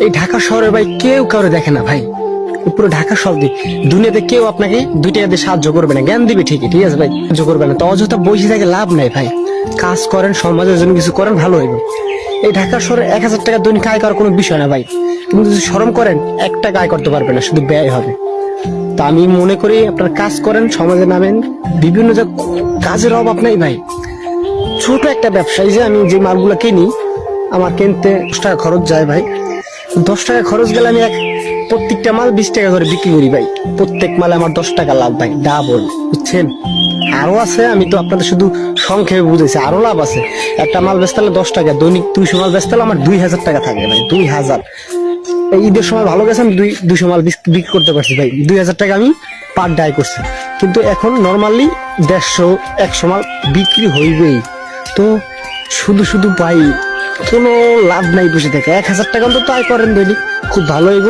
এই ঢাকা শহরে ভাই কেউ কাউরে দেখে না ভাই, পুরো ঢাকা শহর দুনিয়াতে কেউ আপনাকে 2 টাকা দিয়ে সাহায্য করবে না, জ্ঞান দিবে ঠিকই, ঠিক আছে ভাই, সাহায্য করবে না। তো অযথা বসে থাকে লাভ নাই ভাই, কাজ করেন, সমাজের জন্য কিছু করেন, ভালো হইব। এই ঢাকা শহরে 1000 টাকা দৈনিক আয় করার কোনো বিষয় না ভাই, কিন্তু যদি শরম করেন 1 টাকা আয় করতে পারবেন না, শুধু ব্যয় হবে। তা আমি মনে করি আপনার কাজ করেন, সমাজে নামেন, বিভিন্ন কাজের অভাব নাই ভাই। ছোট একটা ব্যবসায়ী, যে আমি যে মালগুলো কিনি, আমার কিনতে 10 টাকা খরচ যায় ভাই। 10 টাকা খরচ গেলে আমি প্রত্যেকটা মাল 20 টাকা করে বিক্রি করি ভাই, প্রত্যেক মালে আমার 10 টাকা লাভ ভাই, ডাবল, বুঝছেন? আরো আছে, আমি তো আপনাদের শুধু সংক্ষেপে বুঝেছি, আরো লাভ আছে। একটা মাল বেচতে 10 টাকা, দৈনিক 200 মাল বেচতে আমার 2000 টাকা থাকে ভাই, 2000। এই ঈদের সময় ভালো গেছে, আমি 200 মাল বিক্রি করতে পারছি ভাই, 2000 টাকা আমি পার ডাই করছি। কিন্তু এখন নর্মালি 150-100 মাল বিক্রি হইবেই। তো শুধু শুধু ভাই কোনো লাভ নাই বসে থেকে, 1000 টাকা অন্তত আয় করেন দৈনিক, খুব ভালো হইব।